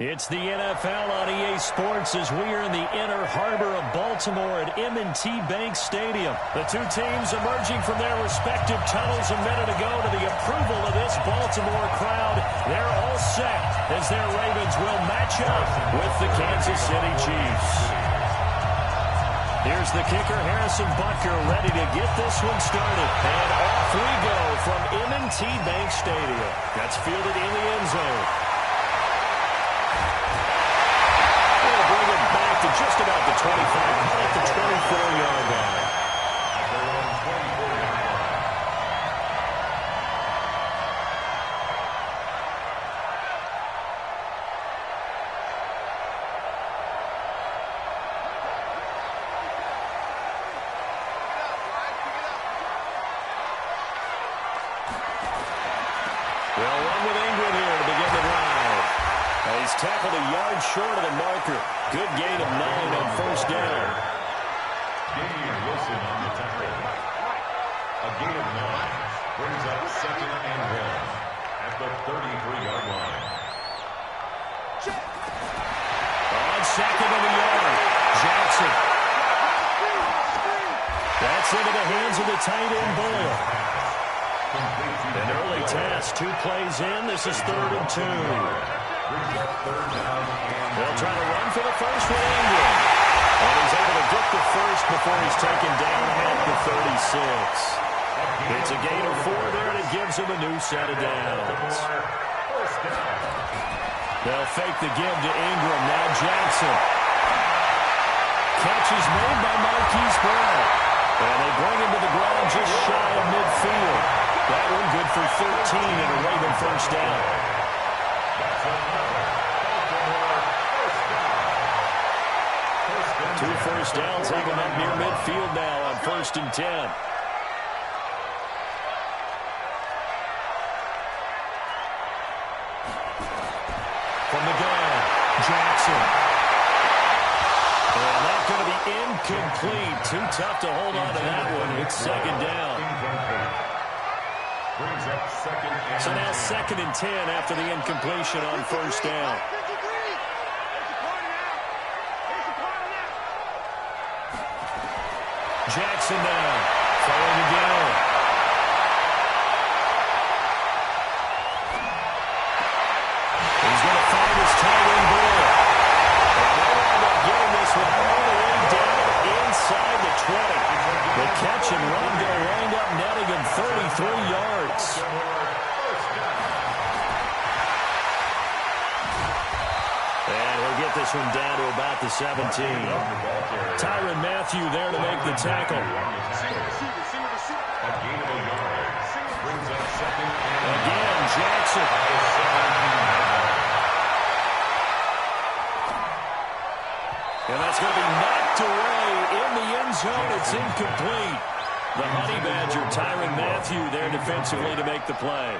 It's the NFL on EA Sports as we are in the inner harbor of Baltimore at M&T Bank Stadium. The two teams emerging from their respective tunnels a minute ago to the approval of this Baltimore crowd. They're all set as their Ravens will match up with the Kansas City Chiefs. Here's the kicker, Harrison Butker, ready to get this one started. And off we go from M&T Bank Stadium. That's fielded in the end zone. To just about the 25, at the 24-yard line. Well, one with Ingram here to begin the drive. He's tackled a yard short of the marker. Good gain of 9 on first down. Wilson on the tackle. A gain of 9 brings up 2nd and 1 at the 33-yard line. On 2nd and a yard, Jackson. That's into the hands of the tight end Boyle. An early task, 2 plays in. This is 3rd and 2. They'll try to run for the first with Ingram. And he's able to get the first before he's taken down at the 36. It's a gain of 4 there, and it gives him a new set of downs. They'll fake the give to Ingram. Now Jackson. Catch is made by Marquise Brown. And they bring him to the ground just shy of midfield. That one good for 13 and a Raven first down. 2 first downs, take him up near midfield now on 1st and 10. From the gun, Jackson. And that's going to be incomplete. Too tough to hold on to that one. It's 2nd down. So now 2nd and 10 after the incompletion on 1st down. Jackson now, throwing again. He's going to find his tight end Boyle. And they'll end up getting this one all the way down inside the 20. The catch and run going to wind up netting him 33 yards. And he'll get this one down to about the 17. Tyrann Mathieu there to make the tackle. Again, Jackson. And that's going to be knocked away in the end zone. It's incomplete. The Honey Badger, Tyrann Mathieu, there defensively to make the play.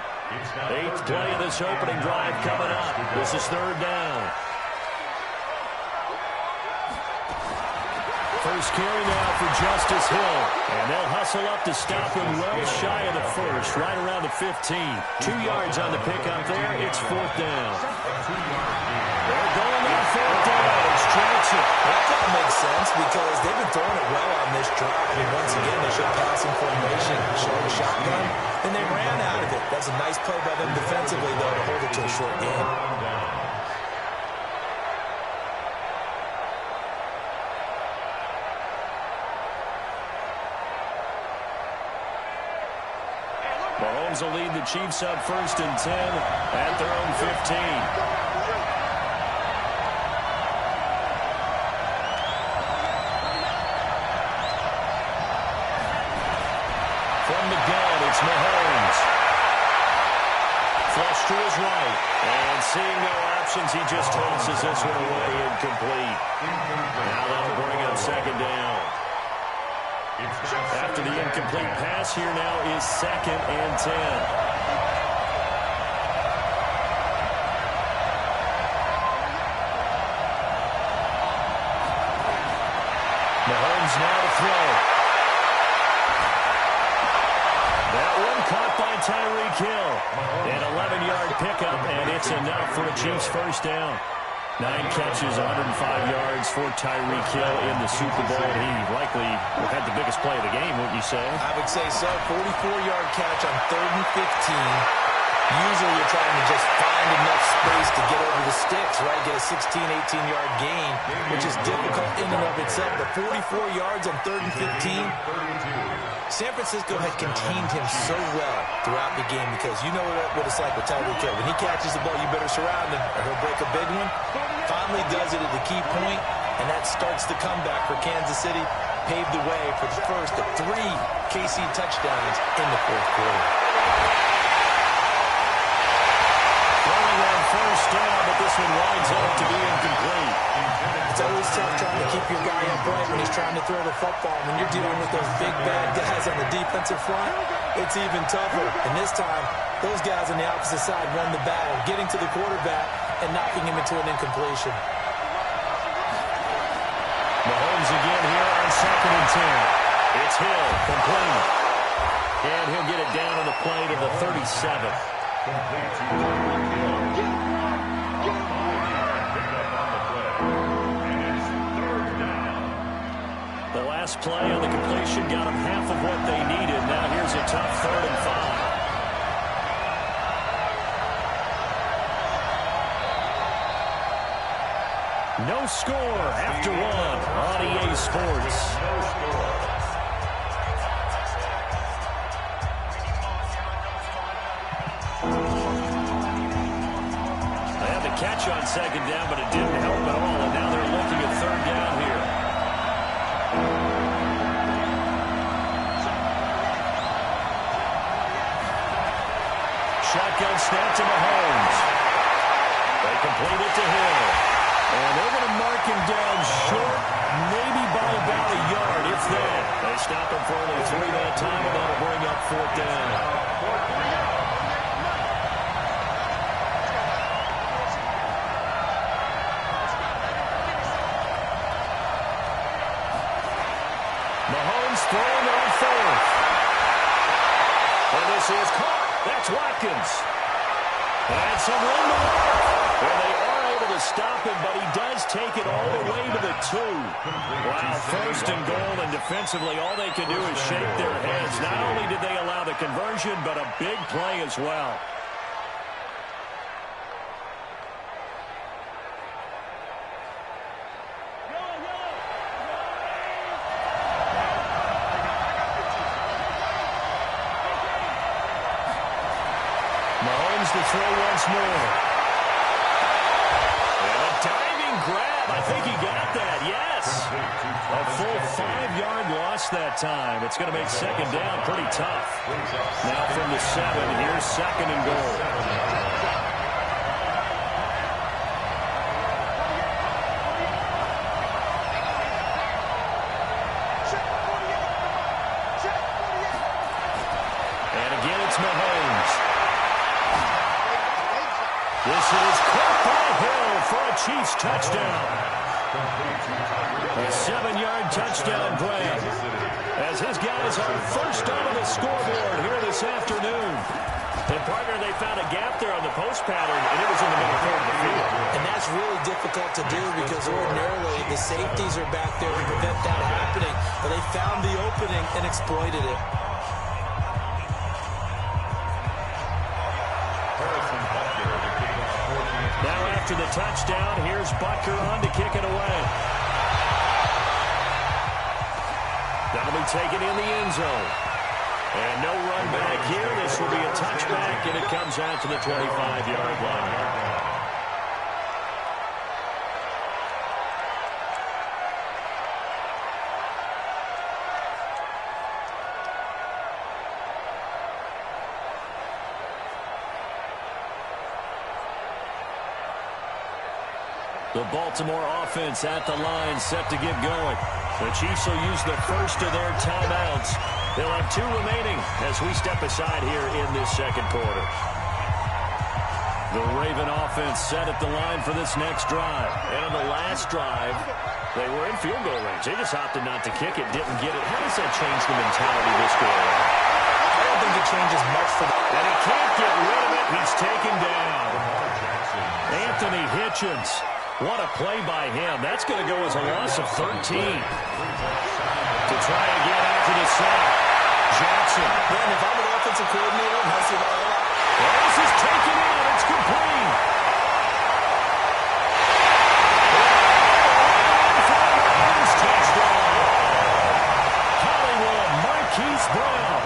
8th play of this opening drive coming up. This is 3rd down. First carry now for Justice Hill. And they'll hustle up to stop him well shy of the first, right around the 15. 2 yards on the pickup there. It's 4th down. They're going on 4th down. It's Jackson. That kind of makes sense because they've been throwing it well on this drive. I mean, once again, they showed passing formation, showed a shotgun, and they ran out of it. That's a nice play by them defensively, though, to hold it to a short game. Mahomes will lead the Chiefs up 1st and 10 at their own 15. From the gun, it's Mahomes. Flush to his right. And seeing no options, he just tosses this one away incomplete. Now they'll bring up 2nd down. After the incomplete pass, here now is 2nd and 10. Mahomes now to throw. That one caught by Tyreek Hill. An 11-yard pickup, and it's enough for a Chiefs first down. 9 catches, 105 yards for Tyreek Hill in the Super Bowl. He likely had the biggest play of the game, wouldn't you say? I would say so. 44-yard catch on 3rd and 15. Usually you're trying to just find enough space to get over the sticks, right? Get a 16, 18-yard gain, which is difficult in and of itself. But 44 yards on 3rd and 15. San Francisco had contained him so well throughout the game because you know what it's like with Tyreek Hill. When he catches the ball, you better surround him or he'll break a big one. Finally does it at the key point, and that starts the comeback for Kansas City. Paved the way for the first of 3 KC touchdowns in the 4th quarter. First down, but this one winds up to be incomplete. It's always tough trying to keep your guy upright when he's trying to throw the football. When you're dealing with those big, bad guys on the defensive front, it's even tougher. And this time, those guys on the opposite side won the battle, getting to the quarterback and knocking him into an incompletion. Mahomes again here on 2nd and 10. It's Hill, complete. And he'll get it down on the play to the 37. Complete to Tyreek Hill. The last play on the completion got them half of what they needed. Now here's a tough 3rd and 5. No score after 1 on EA Sports. They had the catch on 2nd down, but it didn't help at all. And now they're looking at 3rd down here. Shotgun snap to Mahomes. They complete it to Hill. And they're going to mark him down short, maybe by about a yard, if that. They stop him for only 3 that time, and that'll bring up 4th down. Mahomes throwing on 4th. And this is caught. That's Watkins. And some room to work. Well, they are able to stop him, but he does take it all the way to the 2. Wow, 1st and goal, and defensively all they can do is shake their heads. Not only did they allow the conversion, but a big play as well. Mahomes to throw once more. And a diving grab. I think he got that, yes. A full 5-yard loss that time. It's going to make 2nd down pretty tough. Now from the 7, here's 2nd and goal. And again, it's Mahomes. This is caught by Hill for a Chiefs touchdown. A 7-yard touchdown grab. As his guys are first on the scoreboard here this afternoon. And partner, they found a gap there on the post pattern, and it was in the middle third of the field. And that's really difficult to do because ordinarily the safeties are back there to prevent that happening. But they found the opening and exploited it. Now after the touchdown, here's Butker on to kick it away. That'll be taken in the end zone. And no run back here. This will be a touchback, and it comes out to the 25-yard line. The Baltimore offense at the line, set to get going. The Chiefs will use the first of their timeouts. They'll have 2 remaining as we step aside here in this 2nd quarter. The Raven offense set at the line for this next drive. And on the last drive, they were in field goal range. They just opted not to kick it, didn't get it. How does that change the mentality this go around? I don't think it changes much for them. And he can't get rid of it. He's taken down. Anthony Hitchens. What a play by him. That's going to go as a loss of 13. To try again after the sack. Jackson. Man, if I'm an offensive coordinator and I see the all-out. This is taken in. It's complete. Touchdown. Hollywood, Marquise Brown.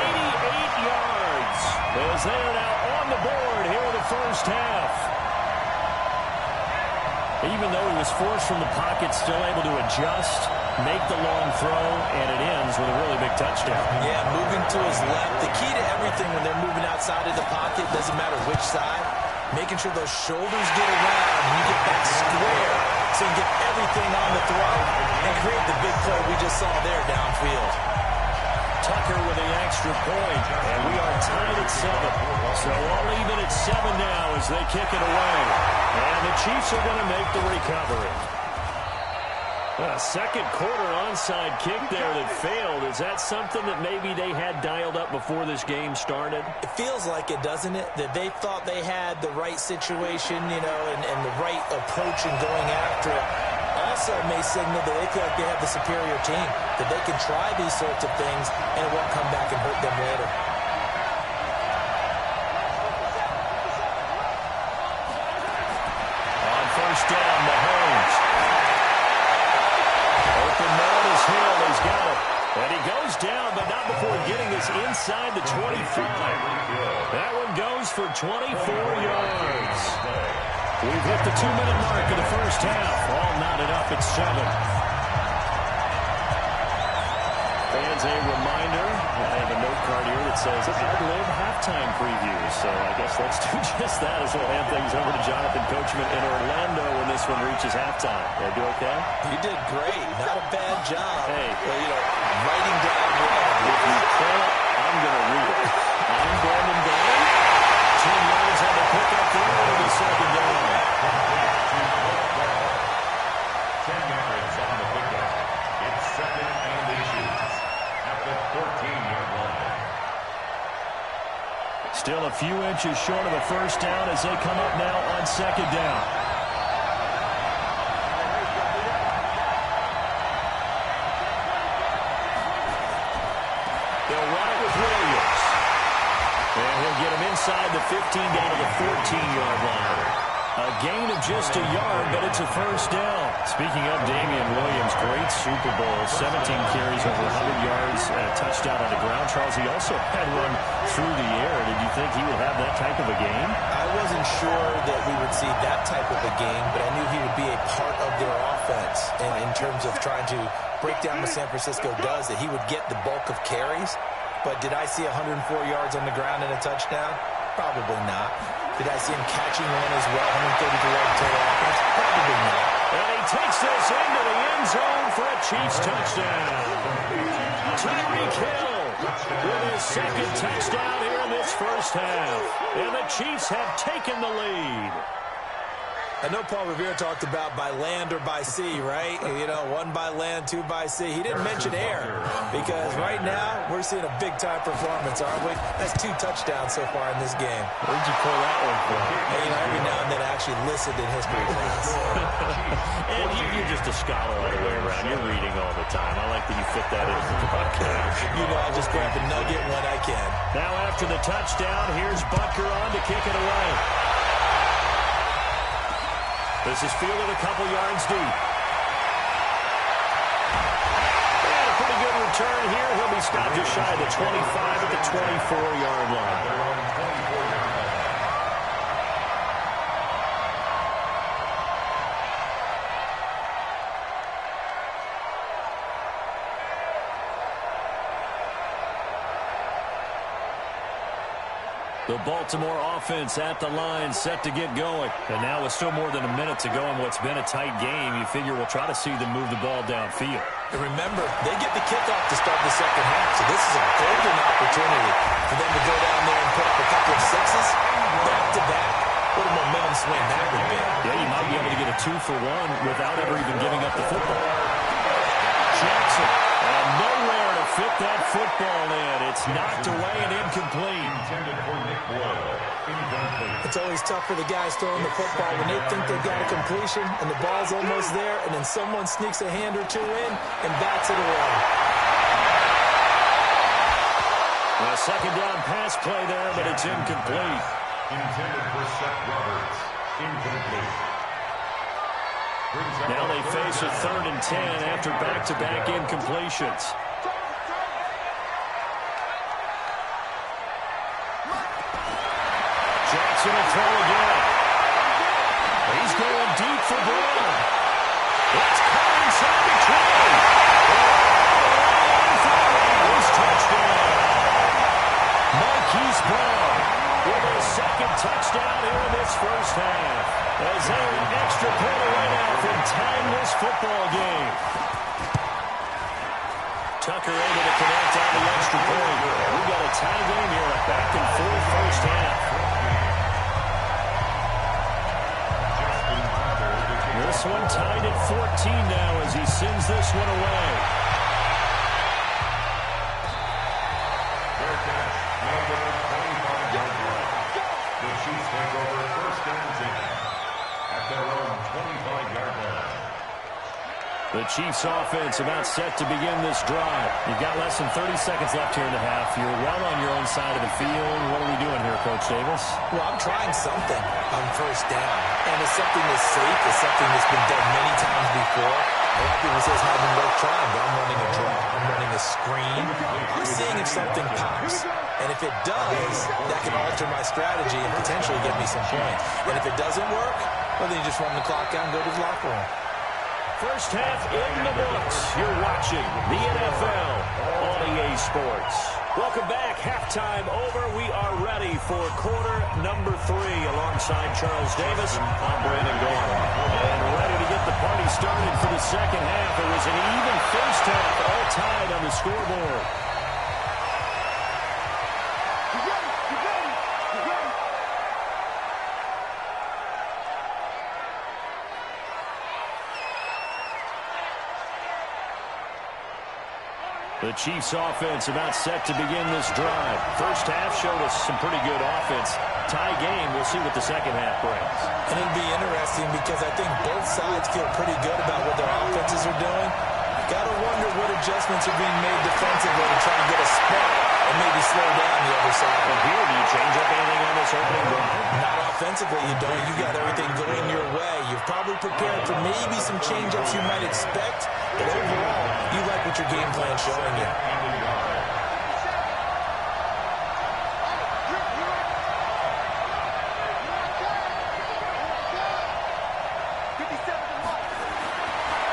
88 yards. As they are now on the board here in the first half. Even though he was forced from the pocket, still able to adjust, make the long throw, and it ends with a really big touchdown. Yeah, moving to his left. The key to everything when they're moving outside of the pocket, doesn't matter which side, making sure those shoulders get around and you get back square so you get everything on the throw and create the big play we just saw there downfield. Tucker with the extra point, and we are tied at 7. So all even at 7 now as they kick it away. And the Chiefs are going to make the recovery. A second quarter onside kick there that failed. Is that something that maybe they had dialed up before this game started? It feels like it, doesn't it? That they thought they had the right situation, you know, and the right approach in going after it. Also may signal that they feel like they have the superior team, that they can try these sorts of things and it won't come back and hurt them later. On first down, Mahomes. Open man is Hill. He's got it. And he goes down, but not before getting this inside the 25. That one goes for 24 yards. We've hit the 2-minute mark of the first half. All knotted up at 7. Fans, a reminder. I have a note card here that says ad-lib halftime preview. So I guess let's do just that as we'll hand things over to Jonathan Coachman in Orlando when this one reaches halftime. Did I do okay? You did great. Not a bad job. Hey. Well, you know, writing down if you can't, I'm going to read it. I'm Brandon Dolan. 10 yards on the pickup there. It'll be second down. 10 yards on the pickup. It's second and inches at the 14-yard line. Still a few inches short of a first down as they come up now on second down. They'll run it with Williams. And he'll get him inside the 15 down to the 14-yard line. A gain of just a yard, but it's a first down. Speaking of Damian Williams, great Super Bowl. 17 carries, over 100 yards, and a touchdown on the ground. Charles, he also had one through the air. Did you think he would have that type of a game? I wasn't sure that we would see that type of a game, but I knew he would be a part of their offense. And in terms of trying to break down what San Francisco does, that he would get the bulk of carries. But did I see 104 yards on the ground and a touchdown? Probably not. Did I see him catching one as well, 133-yard total offense? Probably not. And he takes this into the end zone for a Chiefs touchdown. Tyreek Hill with his second touchdown here in this first half. And the Chiefs have taken the lead. I know Paul Revere talked about by land or by sea, right? You know, 1 by land, 2 by sea. He didn't mention air because right now we're seeing a big-time performance, aren't we? That's 2 touchdowns so far in this game. Where'd you pull that one from? And, you know, every now and then I actually listened in history class. And you're just a scholar all the way around. You're reading all the time. I like that you fit that into the podcast. You know, I just grab a nugget when I can. Now after the touchdown, here's Butker on to kick it away. This is fielded a couple yards deep. And a pretty good return here. He'll be stopped just shy of the 25 at the 24-yard line. The Baltimore offense at the line, set to get going. And now with still more than a minute to go in what's been a tight game, you figure we'll try to see them move the ball downfield. And remember, they get the kickoff to start the second half, so this is a golden opportunity for them to go down there and put up a couple of sixes back-to-back. What a momentum swing that would be. Yeah, you might be able to get a 2-for-1 without ever even giving up the football. Jackson, and nowhere to fit that football in. It's It's knocked away and incomplete. Intended for Nick Boyle. Incomplete. It's always tough for the guys throwing the football when they think they've got a completion and the ball's almost there, and then someone sneaks a hand or two in and bats it away. A second down pass play there, but it's incomplete. Intended for Seth Roberts. Incomplete. Now they face a 3rd and 10 after back-to-back incompletions. Jackson will throw again. He's going deep for Brown. It's caught inside the 20. Touchdown. Marquise Brown with a second touchdown here in this first half. As they're an extra point away now from tying this football game. Tucker able to connect on the extra point. We've got a tie game here, a back-and-forth first half. This one tied at 14 now as he sends this one away. Fair catch. Made with a 25-yard run. The Chiefs take over 1st and 10 at their own 25-yard line. The Chiefs offense about set to begin this drive. You've got less than 30 seconds left here in the half. You're well on your own side of the field. What are we doing here, Coach Davis? Well, I'm trying something on 1st down. And it's something that's safe. It's something that's been done many times before. A lot of people say it's not even worth trying, but I'm running a draw. I'm running a screen. I'm seeing if something pops. And if it does, that can alter my strategy and potentially get me some points. And if it doesn't work, well, then you just run the clock down and go to the locker room. First half in the books. You're watching the NFL on EA Sports. Welcome back. Halftime over. We are ready for quarter number 3 alongside Charles Davis. I'm Brandon Gordon. And ready to get the party started for the second half. It was an even first half, all tied on the scoreboard. The Chiefs offense about set to begin this drive. First half showed us some pretty good offense. Tie game, we'll see what the second half brings. And it'll be interesting because I think both sides feel pretty good about what their offenses are doing. Got to wonder what adjustments are being made defensively to try and get a spot and maybe slow down the other side. From here, do you change up anything on this opening drive? Not offensively, you don't. You got everything going your way. You've probably prepared for maybe some change-ups you might expect, but overall, you like what your game plan's showing you.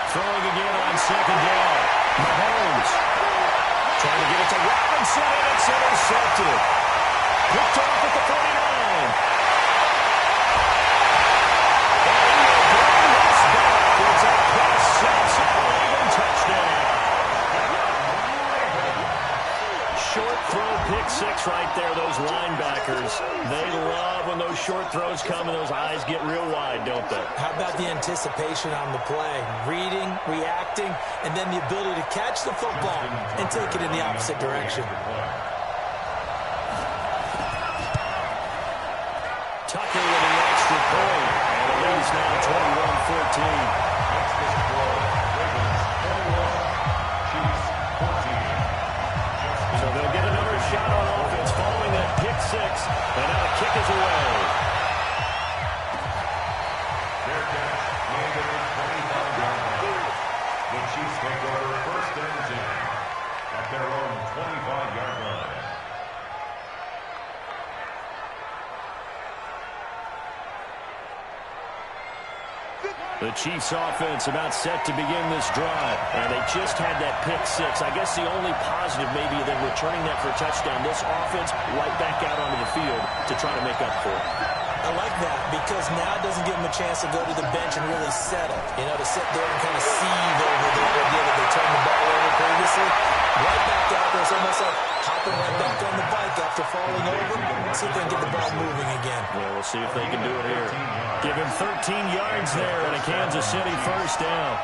Throwing again on second down. Mahomes trying to get it to Robinson, and it's intercepted. Picked off at the 49. And he will bring this back. It's a +6 touchdown. Short throw, pick 6 right there. Those linebackers, they love when those short throws come and those eyes get real wide, don't they? How about the anticipation on the play? Reading, reacting, and then the ability to catch the football and take it in the opposite direction. Tucker with the extra point. And it leads now 21-14. So they'll get another shot on offense following that pick 6. And now the kick is away. Fair catch. Made at the 25-yard line. The Chiefs take over 1st and 10 at their own 25-yard line. The Chiefs offense about set to begin this drive. And they just had that pick 6. I guess the only positive maybe than returning that for a touchdown. This offense right back out onto the field to try to make up for it. I like that because now it doesn't give them a chance to go to the bench and really settle. You know, to sit there and kind of seethe over the idea that they turned the ball over previously. Right back out there. It's almost like hopping right back on the bike after falling over. See if they can get the ball moving again. Yeah, we'll see if they can do it here. Give him 13 yards there and a Kansas City first down.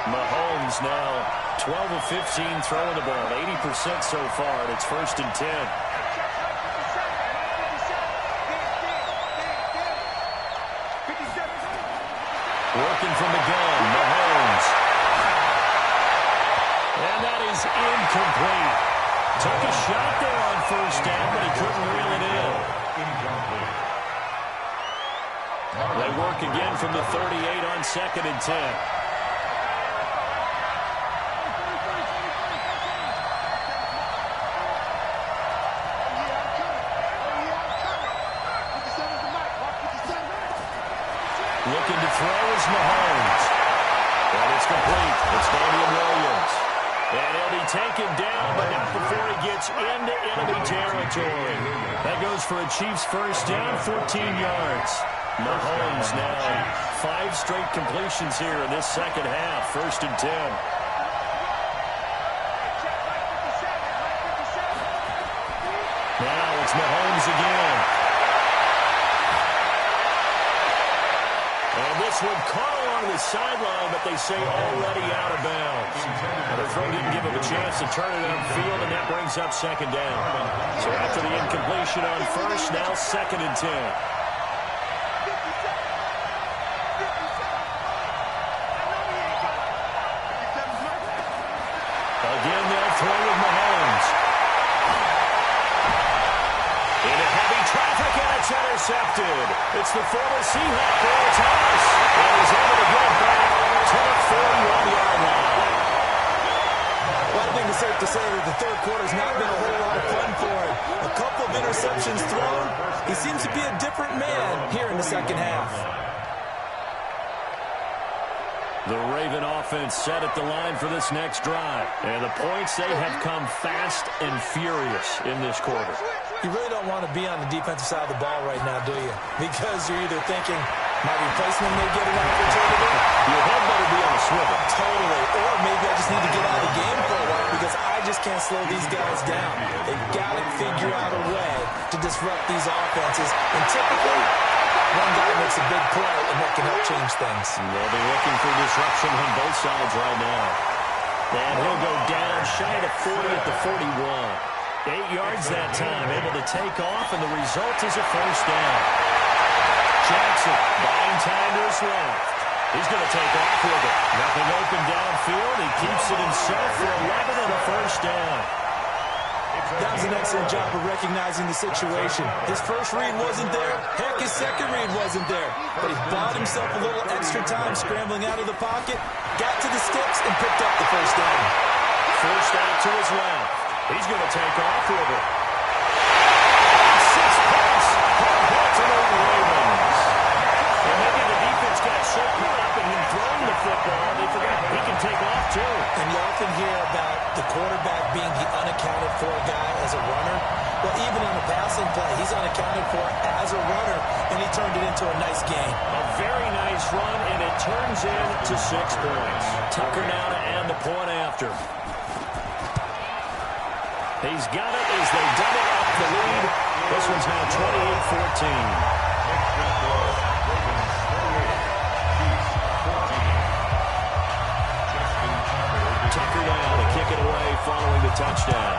Mahomes now 12 of 15 throwing the ball, 80% so far, and it's 1st and 10. Working from the gun, Mahomes. And that is incomplete. Took a shot there on 1st down, but he couldn't reel it in. They work again from the 38 on 2nd and 10. Looking to throw is Mahomes. And it's complete. It's Damian Williams. And he'll be taken down, but not before he gets into enemy territory. That goes for a Chiefs 1st down, 14 yards. Mahomes now 5 straight completions here in this 2nd half, 1st and 10. Now it's Mahomes again. And this one caught along the sideline, but they say already out of bounds. And the throw didn't give him a chance to turn it upfield, and that brings up 2nd down. So after the incompletion on 1st, now 2nd and 10. Again, they'll throw with Mahomes. Into heavy traffic, and it's intercepted. It's the former Seahawk, Earl Thomas. And he's able to get back to the 41-yard line. Well, I think it's safe to say that the 3rd quarter's not been a whole lot of fun for him. A couple of interceptions thrown. He seems to be a different man here in the 2nd half. The Raven offense set at the line for this next drive. And the points, they have come fast and furious in this quarter. You really don't want to be on the defensive side of the ball right now, do you? Because you're either thinking, my replacement may get an opportunity. Your head better be on a swivel. Totally. Or maybe I just need to get out of the game for a while because I just can't slow these guys down. They've got to figure out a way to disrupt these offenses. And typically, one guy makes a big play, and that can help change things. They'll be looking for disruption on both sides right now. And he'll go down shy of 40 at the 41. 8 yards that time, able to take off, and the result is a 1st down. Jackson buying time to his left. He's going to take off with it. Nothing open downfield. He keeps it himself for 11 and a 1st down. That was an excellent job of recognizing the situation. His first read wasn't there. Heck, his second read wasn't there. But he bought himself a little extra time scrambling out of the pocket, got to the sticks, and picked up the 1st down. First out to his left. He's going to take off with it. 6 points for the Baltimore Ravens. And maybe the defense got so caught up in him throwing the football, they forgot he can take off too. And you often hear about the quarterback being the unaccounted for guy as a runner. Well, even on a passing play, he's unaccounted for as a runner, and he turned it into a nice game. A very nice run, and it turns into 6 points. Tucker now to add the point after. He's got it as they double up the lead. This one's now 28-14. Tucker now to kick it away following the touchdown.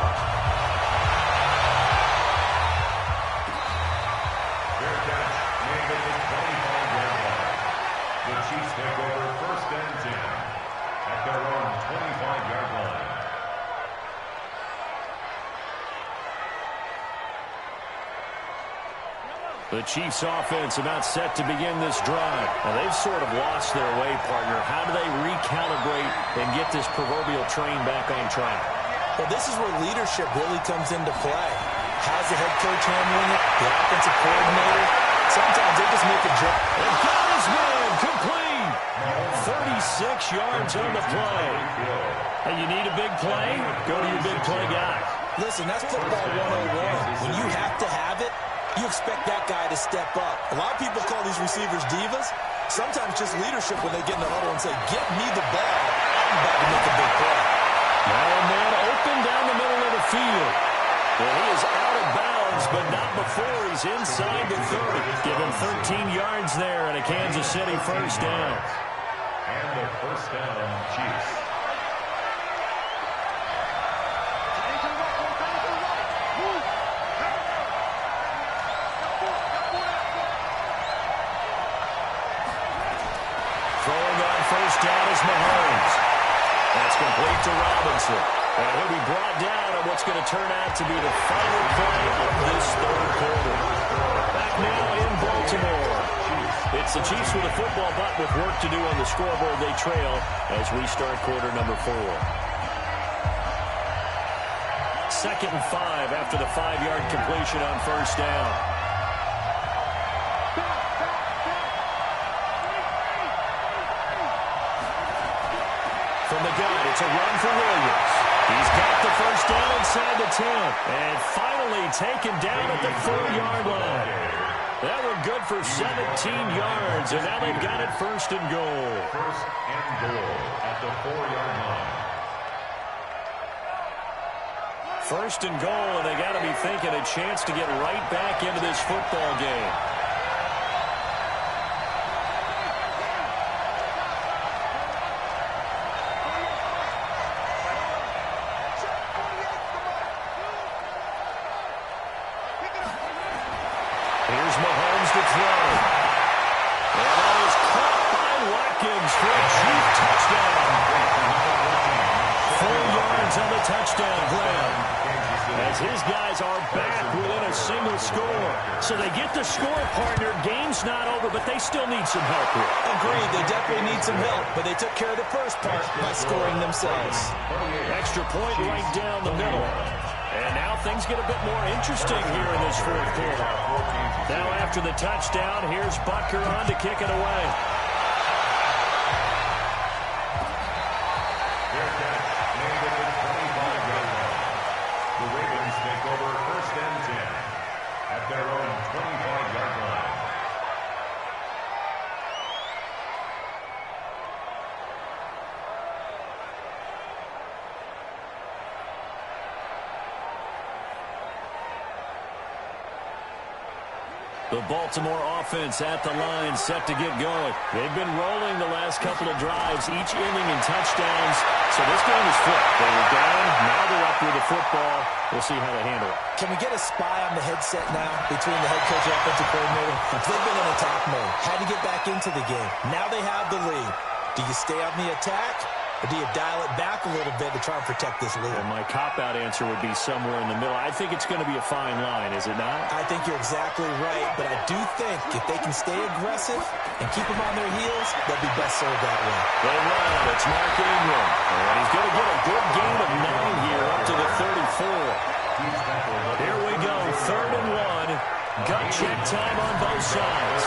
Fair catch made at the 25-yard line. The Chiefs take over 1st and 10 at their own 25-yard line. The Chiefs offense about set to begin this drive. Now, they've sort of lost their way, partner. How do they recalibrate and get this proverbial train back on track? Well, this is where leadership really comes into play. How's the head coach handling it? The offensive coordinator? Sometimes they just make a jump. And got his man complete. 36 yards on the play. Hey, you need a big play? Go to your big play guy. Listen, that's football 101. When you have to have it, you expect that guy to step up. A lot of people call these receivers divas. Sometimes just leadership when they get in the huddle and say, get me the ball. I'm about to make a big play. Now a man open down the middle of the field. Well, he is out of bounds, but not before he's inside the 30. Give him 13 yards there and a Kansas City 1st down. And the 1st down, Chiefs. Jackson. And he'll be brought down on what's going to turn out to be the final play of this third quarter. Back now in Baltimore. It's the Chiefs with a football, but with work to do on the scoreboard. They trail as we start quarter number 4. 2nd and 5 after the 5-yard completion on first down. From the gun, it's a run for Williams. He's got the first down inside the 10. And finally taken down at the 4-yard line. That one good for 17 yards. And now they've got it first and goal. First and goal at the 4-yard line. First and goal, and they got to be thinking a chance to get right back into this football game. Here's Mahomes to throw. And that is caught by Watkins for a cheap touchdown. 4 yards on the touchdown grab. As his guys are back within a single score. So they get the score, partner. Game's not over, but they still need some help here. Agreed, they definitely need some help, but they took care of the first part by scoring themselves. Extra point right down the middle. And now things get a bit more interesting here in this fourth quarter. Now after the touchdown, here's Butker on to kick it away. Their catch landed at 25-yard line. The Ravens take over first and 10 at their own 25-yard line. The Baltimore offense at the line, set to get going. They've been rolling the last couple of drives, each inning in touchdowns. So this game is flipped. They were down, now they're up with the football. We'll see how they handle it. Can we get a spy on the headset now between the head coach and offensive coordinator? They've been in attack mode. Had to get back into the game. Now they have the lead. Do you stay on the attack? Or do you dial it back a little bit to try and protect this lead? Well, my cop-out answer would be somewhere in the middle. I think it's going to be a fine line, is it not? I think you're exactly right, but I do think if they can stay aggressive and keep them on their heels, they'll be best served that way. They run. It's Mark Ingram. And he's going to get a good gain of 9 here up to the 34. Here we go, 3rd and 1. Gut check time on both sides.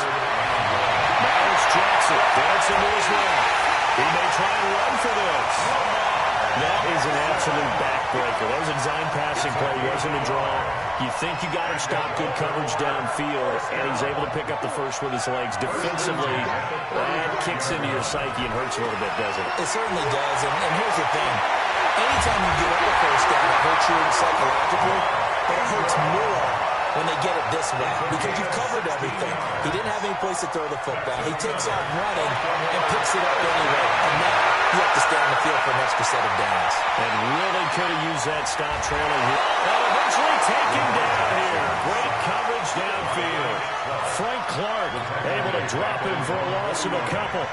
Now it's Jackson dancing to his left. He may try and run for this. That is an absolute backbreaker. That was a design passing play. He wasn't a draw. You think you got him stopped, good coverage downfield, and he's able to pick up the first with his legs. Defensively, that kicks into your psyche and hurts a little bit, doesn't it? It certainly does, and here's the thing. Anytime you get up a first down, it hurts you psychologically, but it hurts more when they get it this way, because you've covered everything. He didn't have any place to throw the football. He takes off running and picks it up anyway. And now you have to stay on the field for an extra set of downs. And really could have used that stop trailing here. And eventually taken down here. Great coverage downfield. Frank Clark able to drop him for a loss of a couple.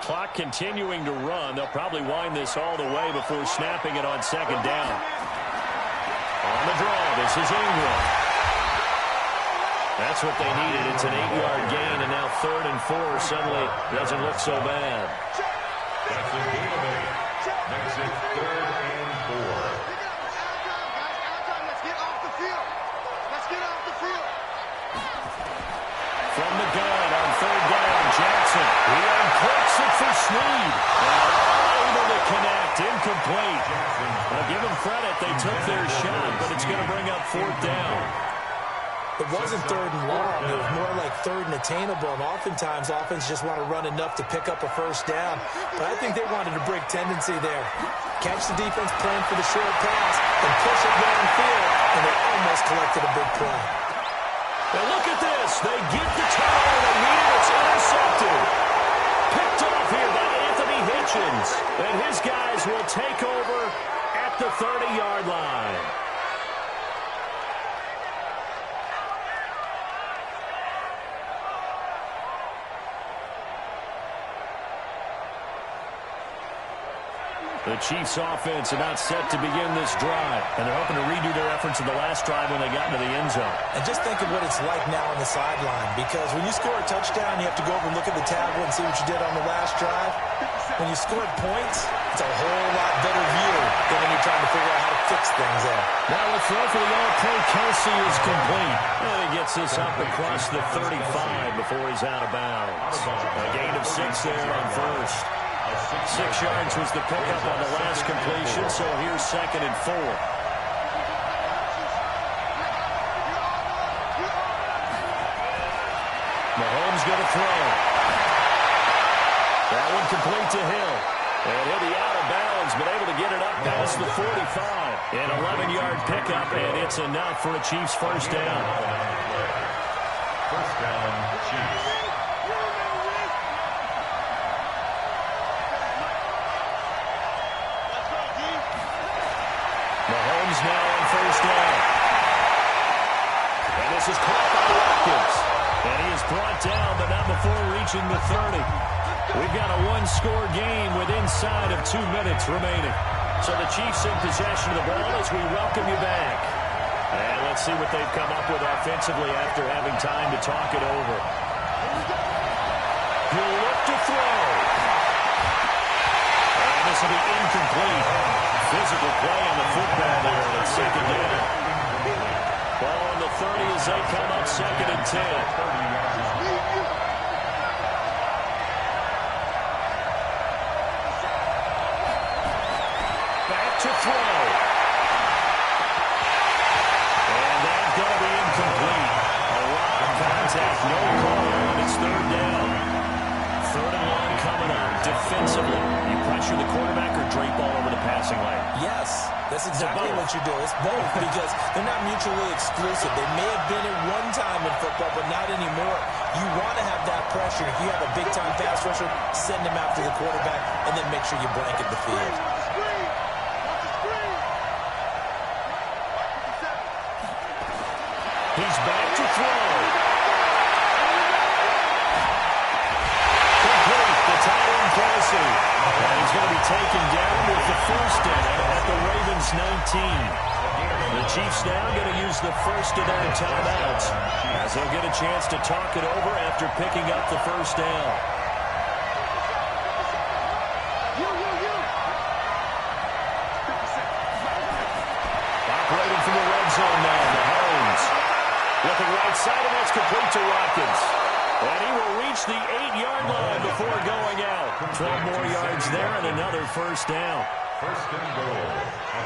Clock continuing to run. They'll probably wind this all the way before snapping it on 2nd down. On the draw, this is Ingram. That's what they needed. It's an 8-yard gain, and now 3rd and 4 suddenly doesn't look so bad. That's a gain of 8. Makes it 3rd and 4. Let's get off the field. Let's get off the field. From the gun on 3rd down, Jackson. He uncorks it for Snead. And able to connect, incomplete. Now give them credit, they took their shot, but it's going to bring up 4th down. It wasn't 3rd and long. It was more like 3rd and attainable, and oftentimes offense just want to run enough to pick up a first down. But I think they wanted a break tendency there. Catch the defense playing for the short pass and push it downfield, and they almost collected a big play. Now look at this. They get the turnover they needed. It's intercepted. Picked off here by Anthony Hitchens. And his guys will take over at the 30-yard line. The Chiefs offense about set to begin this drive, and they're hoping to redo their efforts in the last drive when they got into the end zone. And just think of what it's like now on the sideline, because when you score a touchdown, you have to go over and look at the tablet and see what you did on the last drive. When you scored points, it's a whole lot better view than when you're trying to figure out how to fix things there. Now the throw for the All-Pro Kelsey is complete. And he gets this up across the 35 before he's out of bounds. A gain of 6 there on first. 6 yards was the pickup on the last completion, so here's 2nd and 4. Mahomes going to throw. That one complete to Hill. And he'll be out of bounds, but able to get it up past the 45. An 11-yard pickup, and it's enough for a Chiefs first down. First down, Chiefs. Mahomes now on first down. And this is caught by Watkins. And he is brought down, but not before reaching the 30. We've got a one-score game with inside of 2 minutes remaining. So the Chiefs in possession of the ball as we welcome you back. And let's see what they've come up with offensively after having time to talk it over. He'll look to throw. And this will be incomplete. Physical play on the football there, and it's 2nd down. Ball on the 30 as they come up 2nd and 10. Back to throw. And that's going to be incomplete. A lot of contact, no call, and it's 3rd down. 3rd and 1 coming up. Defensively, you pressure the quarterback or drape all over the passing lane? Yes, that's exactly what you do. It's both, because they're not mutually exclusive. They may have been at one time in football, but not anymore. You want to have that pressure. If you have a big-time pass rusher, send him after the quarterback, and then make sure you blanket the field. He's back to throw. Complete, the tight end Kelsey. And he's going to be taken down with the first down at the Ravens 19. The Chiefs now going to use the first of their timeouts as they'll get a chance to talk it over after picking up the first down. Operating from the red zone now, Mahomes. Looking right side, and that's complete to Watkins. And he will reach the 8-yard line before going out. 12 more yards there and another first down. First and goal.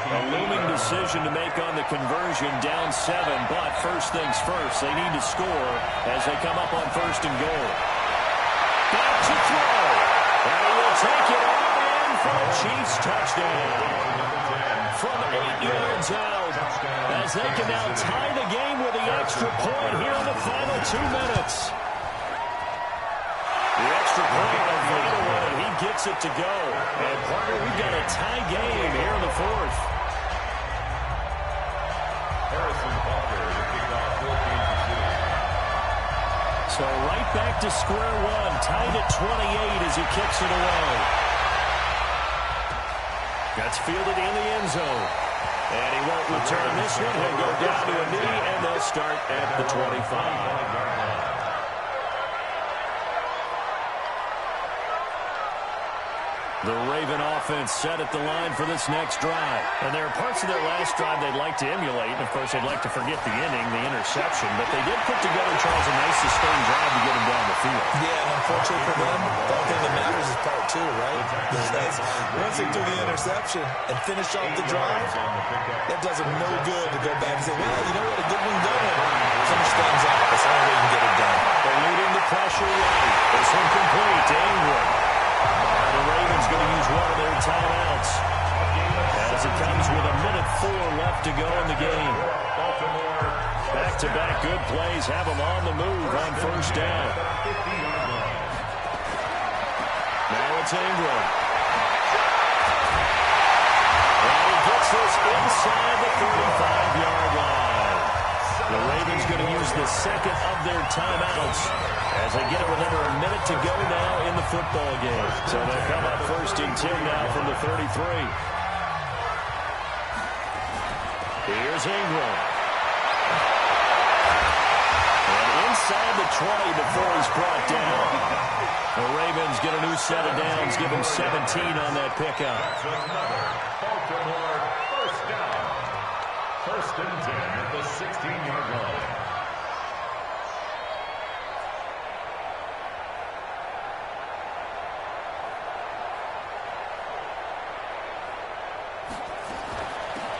A looming decision to make on the conversion, down 7, but first things first, they need to score as they come up on first and goal. Back to throw. And he will take it all in for a Chiefs touchdown. From 8 yards out, as they can now tie the game with the extra point here in the final 2 minutes. The extra point available, and he gets it to go. And, partner, we've got a tie game here in the 4th. Harrison Butker to kick off 14 pursuit. So right back to square one, tied at 28 as he kicks it away. That's fielded in the end zone. And he won't return this one. He'll go down to a knee, and they'll start at the 25. The Raven offense set at the line for this next drive. And there are parts of their last drive they'd like to emulate. And, of course, they'd like to forget the inning, the interception. But they did put together, Charles, a nice sustained drive to get him down the field. Yeah, and unfortunately for them, the only thing that matters is part 2, right? Because once they do the interception and finish off the drive, that does them no good to go back and say, well, you know what, a good one going. Finish things off. That's the only way you can get it done. Eluding the pressure right. This one complete to Ingram. The Ravens going to use one of their timeouts as it comes with 1:04 left to go in the game. Back-to-back good plays have them on the move on first down. Now it's Ingram. And he gets this inside the 35-yard line. The Ravens going to use the second of their timeouts as they get it with under a minute to go now in the football game. So they come up 1st and 10 now from the 33. Here's Ingram. And inside the 20 before he's brought down. The Ravens get a new set of downs, give him 17 on that pickup. That's another Baltimore first down. 1st and 10 at the 16-yard line.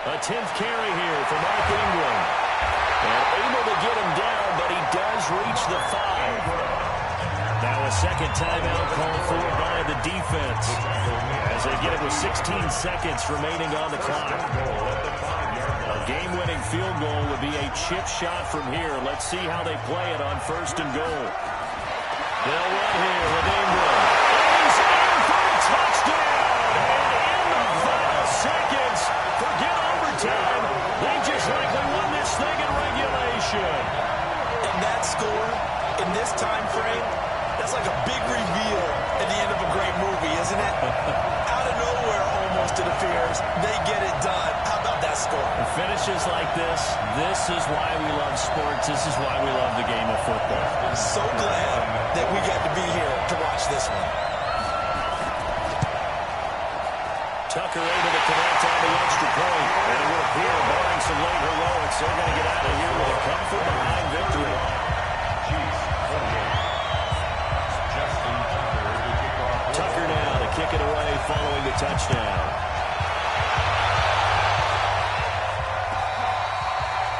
A 10th carry here for Mark Ingram. And able to get him down, but he does reach the 5. Now a second timeout called for by the defense as they get it with 16 seconds remaining on the clock. A game-winning field goal would be a chip shot from here. Let's see how they play it on 1st and goal. They'll run here with Ingram. He's in for a touchdown! And in the final seconds, forget overtime. They just likely won this thing in regulation. And that score, in this time frame, that's like a big reveal at the end of a great movie, isn't it? Out of nowhere, almost, it appears. They get it done. How about that score? And finishes like this is why we love sports. This is why we love the game of football. I'm so glad that we got to be here to watch this one. Tucker able to connect on the extra point. And it would appear, barring some late heroics, they're going to get out of here with a come-from-behind victory. Tucker now to kick it away following the touchdown.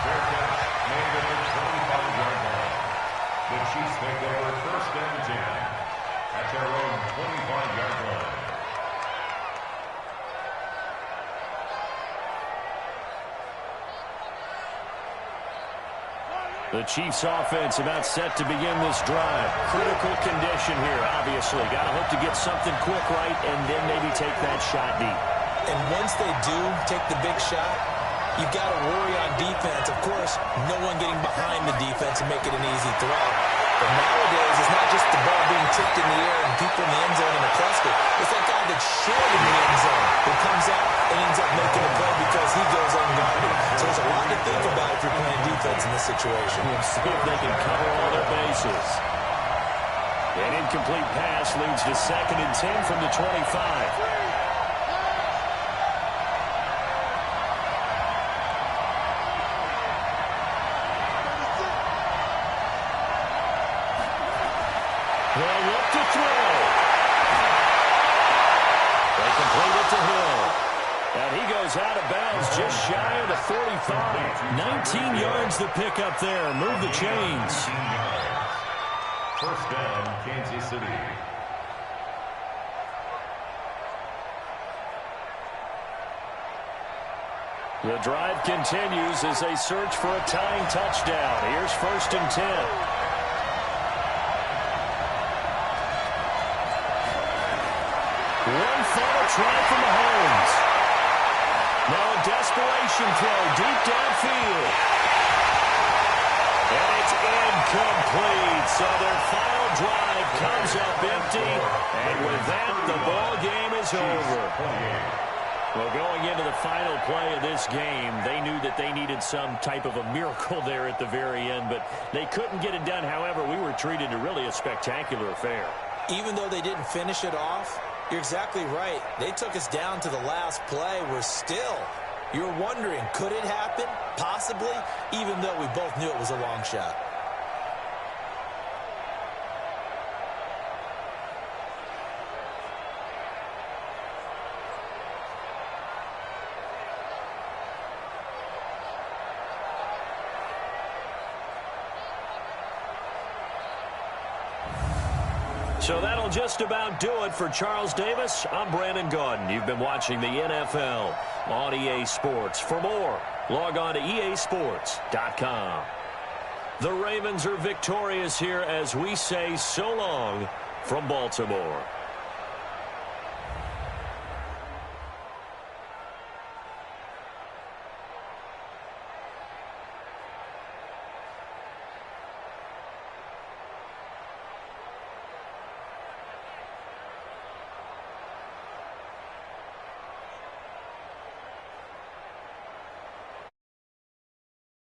Fair catch made at the 25-yard line. The Chiefs take over 1st and 10 at their own 25-yard line. The Chiefs offense about set to begin this drive. Critical condition here, obviously. Got to hope to get something quick right and then maybe take that shot deep. And once they do take the big shot, you've got to worry on defense. Of course, no one getting behind the defense and make it an easy throw. But nowadays, it's not just the ball being tipped in the air and people in the end zone in a cluster. It's that guy that's short in the end zone who comes out and ends up making a play because he goes unguarded. So there's a lot to think about if you're playing defense in this situation. We'll see if they can cover all their bases. An incomplete pass leads to 2nd and 10 from the 25. They'll look to throw. They complete it to Hill. And he goes out of bounds just shy of the 45. 19 yards to pick up there. Move the chains. 1st down, Kansas City. The drive continues as they search for a tying touchdown. Here's 1st and 10. One final try from Mahomes. Now a desperation throw deep downfield. And it's incomplete. So their final drive comes up empty. And with that, the ball game is over. Well, going into the final play of this game, they knew that they needed some type of a miracle there at the very end, but they couldn't get it done. However, we were treated to really a spectacular affair. Even though they didn't finish it off, you're exactly right. They took us down to the last play. You're wondering, could it happen? Possibly, even though we both knew it was a long shot. So that'll just about do it for Charles Davis. I'm Brandon Gaudin. You've been watching the NFL on EA Sports. For more, log on to easports.com. The Ravens are victorious here as we say so long from Baltimore.